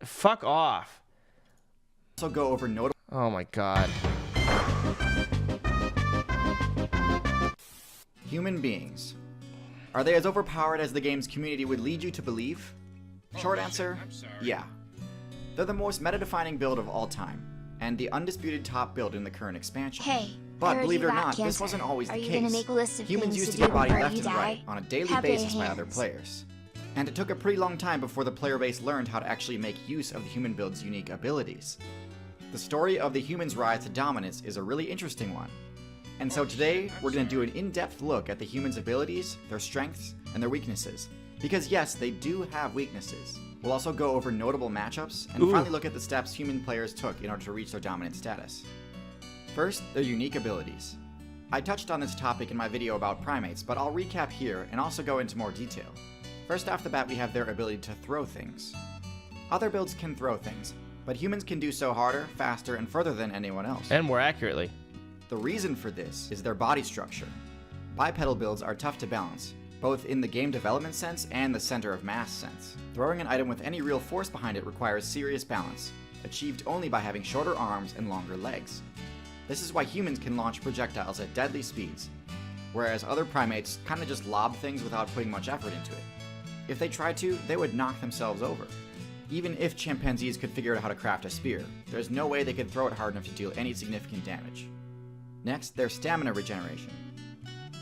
Fuck off. Also go over notable. Oh my god. Human beings. Are they as overpowered as the game's community would lead you to believe? Short answer, yeah. They're the most meta-defining build of all time, and the undisputed top build in the current expansion. Hey, but believe it or not, this wasn't always the case. Humans used to get bodied left and right on a daily basis by other players. And it took a pretty long time before the player base learned how to actually make use of the human build's unique abilities. The story of the humans' rise to dominance is a really interesting one. And so today, we're going to do an in-depth look at the humans' abilities, their strengths, and their weaknesses. Because yes, they do have weaknesses. We'll also go over notable matchups, and finally look at the steps human players took in order to reach their dominant status. First, their unique abilities. I touched on this topic in my video about primates, but I'll recap here and also go into more detail. First off the bat, we have their ability to throw things. Other builds can throw things, but humans can do so harder, faster, and further than anyone else. And more accurately. The reason for this is their body structure. Bipedal builds are tough to balance, both in the game development sense and the center of mass sense. Throwing an item with any real force behind it requires serious balance, achieved only by having shorter arms and longer legs. This is why humans can launch projectiles at deadly speeds, whereas other primates kinda just lob things without putting much effort into it. If they tried to, they would knock themselves over. Even if chimpanzees could figure out how to craft a spear, there's no way they could throw it hard enough to deal any significant damage. Next, their stamina regeneration.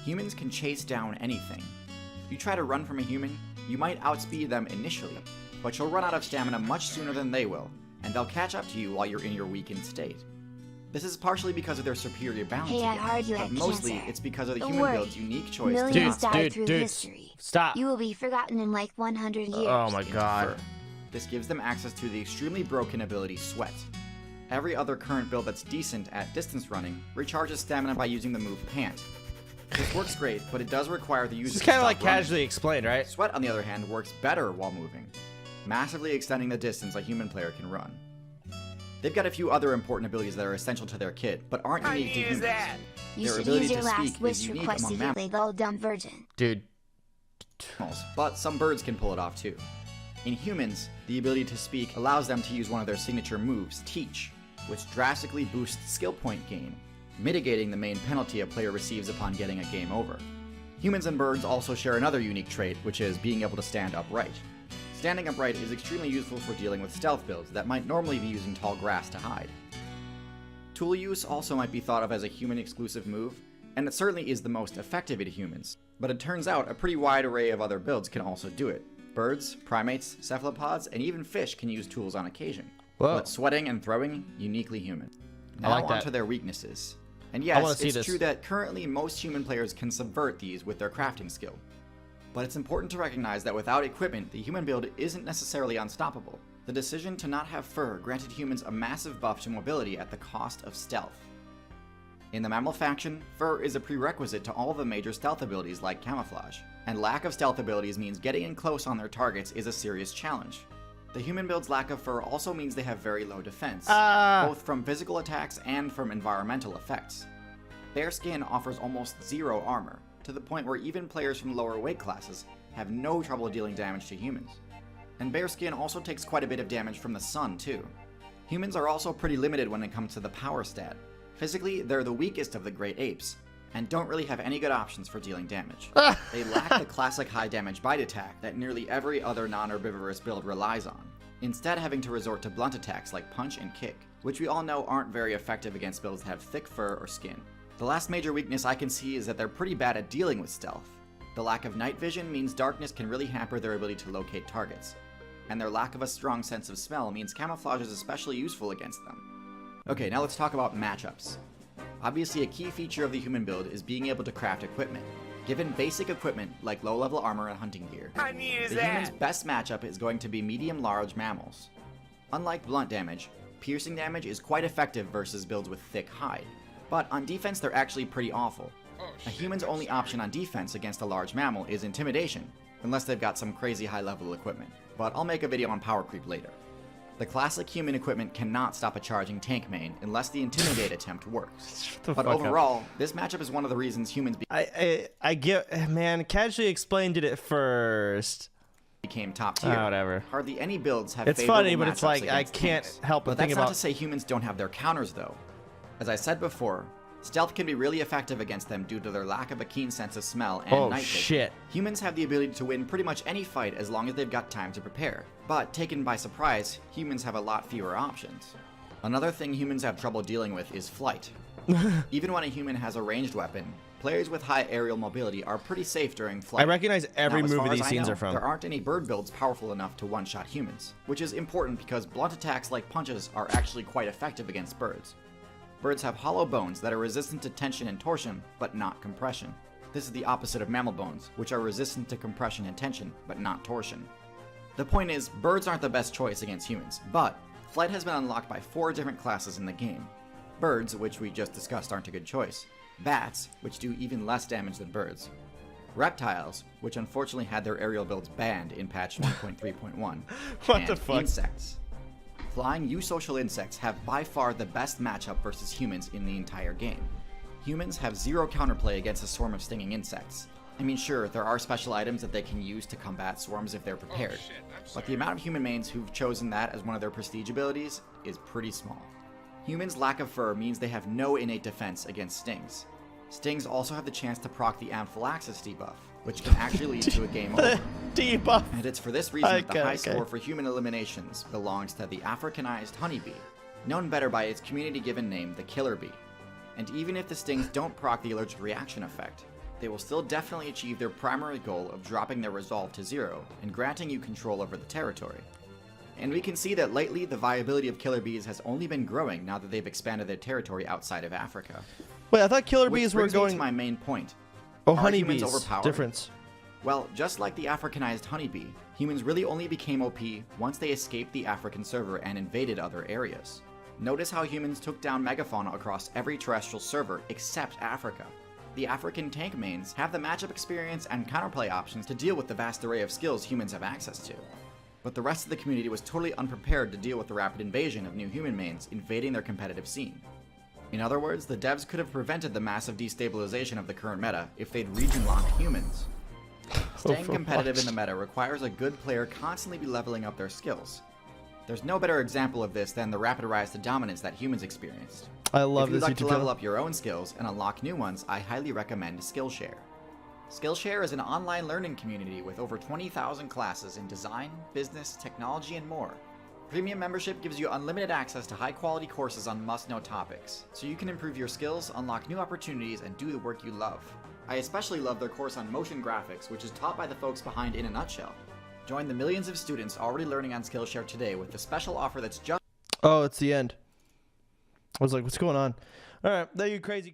Humans can chase down anything. If you try to run from a human, you might outspeed them initially, but you'll run out of stamina much sooner than they will, and they'll catch up to you while you're in your weakened state. This is partially because of their superior balance, but mostly it's because of the human build's unique choice to millions died through history. Stop. You will be forgotten in like 100 years. Oh my god. This gives them access to the extremely broken ability Sweat. Every other current build that's decent at distance running recharges stamina by using the move Pant. This works great, but it does require the user It's to kind of stop like running. casually explained, right? Sweat, on the other hand, works better while moving, massively extending the distance a human player can run. They've got a few other important abilities that are essential to their kit, but aren't unique to humans. You Their should ability use your to last speak wish is unique request among immediately, little dumb virgin. Dude. mammals, but some birds can pull it off too. In humans, the ability to speak allows them to use one of their signature moves, Teach, which drastically boosts skill point gain, mitigating the main penalty a player receives upon getting a game over. Humans and birds also share another unique trait, which is being able to stand upright. Standing upright is extremely useful for dealing with stealth builds that might normally be using tall grass to hide. Tool use also might be thought of as a human-exclusive move, and it certainly is the most effective in humans, but it turns out a pretty wide array of other builds can also do it. Birds, primates, cephalopods, and even fish can use tools on occasion. Whoa. But sweating and throwing, uniquely human. Now like that. onto their weaknesses. And I wanna yes, see it's this. true that currently most human players can subvert these with their crafting skill. But it's important to recognize that without equipment, the human build isn't necessarily unstoppable. The decision to not have fur granted humans a massive buff to mobility at the cost of stealth. In the mammal faction, fur is a prerequisite to all the major stealth abilities like camouflage, and lack of stealth abilities means getting in close on their targets is a serious challenge. The human build's lack of fur also means they have very low defense, both from physical attacks and from environmental effects. Bare skin offers almost zero armor, to the point where even players from lower weight classes have no trouble dealing damage to humans. And bare skin also takes quite a bit of damage from the sun too. Humans are also pretty limited when it comes to the power stat. Physically, they're the weakest of the great apes, and don't really have any good options for dealing damage. They lack the classic high damage bite attack that nearly every other non-herbivorous build relies on, instead having to resort to blunt attacks like punch and kick, which we all know aren't very effective against builds that have thick fur or skin. The last major weakness I can see is that they're pretty bad at dealing with stealth. The lack of night vision means darkness can really hamper their ability to locate targets, and their lack of a strong sense of smell means camouflage is especially useful against them. Okay, now let's talk about matchups. Obviously, a key feature of the human build is being able to craft equipment. Given basic equipment like low-level armor and hunting gear, the human's best matchup is going to be medium-large mammals. Unlike blunt damage, piercing damage is quite effective versus builds with thick hide, but on defense they're actually pretty awful. A human's only option on defense against a large mammal is intimidation, unless they've got some crazy high-level equipment, but I'll make a video on power creep later. The classic human equipment cannot stop a charging tank main unless the intimidate attempt works. But overall, this matchup is one of the reasons humans I get, man, casually explained it at first. became top tier. Whatever. Hardly any builds have It's favorable funny, but it's matchups like I against can't tanks. help but But think that's not about. to say humans don't have their counters, though. As I said before, stealth can be really effective against them due to their lack of a keen sense of smell and Oh night vision. shit! Humans have the ability to win pretty much any fight as long as they've got time to prepare. But taken by surprise, humans have a lot fewer options. Another thing humans have trouble dealing with is flight. Even when a human has a ranged weapon, players with high aerial mobility are pretty safe during flight. I recognize every Now, as movie far as these I scenes know, are from. There aren't any bird builds powerful enough to one-shot humans, which is important because blunt attacks like punches are actually quite effective against birds. Birds have hollow bones that are resistant to tension and torsion, but not compression. This is the opposite of mammal bones, which are resistant to compression and tension, but not torsion. The point is, birds aren't the best choice against humans, but flight has been unlocked by 4 different classes in the game. Birds, which we just discussed, aren't a good choice. Bats, which do even less damage than birds. Reptiles, which unfortunately had their aerial builds banned in patch 1.3.1. What and the fuck? Insects. Flying eusocial insects have by far the best matchup versus humans in the entire game. Humans have 0 counterplay against a swarm of stinging insects. I mean, sure, there are special items that they can use to combat swarms if they're prepared, but the amount of human mains who've chosen that as one of their prestige abilities is pretty small. Humans' lack of fur means they have no innate defense against stings. Stings also have the chance to proc the anaphylaxis debuff, which can actually lead to a game over. Debuff. And it's for this reason that the high Okay. score for human eliminations belongs to the Africanized honeybee, known better by its community-given name, the killer bee. And even if the stings don't proc the allergic reaction effect, they will still definitely achieve their primary goal of dropping their resolve to 0 and granting you control over the territory. And we can see that lately the viability of killer bees has only been growing now that they've expanded their territory outside of Africa. Wait, I thought killer Which bees were brings me going. to my main point. Oh, Are humans honeybees. overpowered? Difference. Well, just like the Africanized honeybee, humans really only became OP once they escaped the African server and invaded other areas. Notice how humans took down megafauna across every terrestrial server except Africa. The African tank mains have the matchup experience and counterplay options to deal with the vast array of skills humans have access to. But the rest of the community was totally unprepared to deal with the rapid invasion of new human mains invading their competitive scene. In other words, the devs could have prevented the massive destabilization of the current meta if they'd region-locked humans. Staying competitive in the meta requires a good player constantly be leveling up their skills. There's no better example of this than the rapid rise to dominance that humans experienced. I love If you'd this like to YouTube level channel. up your own skills and unlock new ones, I highly recommend Skillshare. Skillshare is an online learning community with over 20,000 classes in design, business, technology, and more. Premium membership gives you unlimited access to high-quality courses on must-know topics, so you can improve your skills, unlock new opportunities, and do the work you love. I especially love their course on motion graphics, which is taught by the folks behind In a Nutshell. Join the millions of students already learning on Skillshare today with the special offer that's just Oh, it's the end. I was like, what's going on? All right, there you crazy.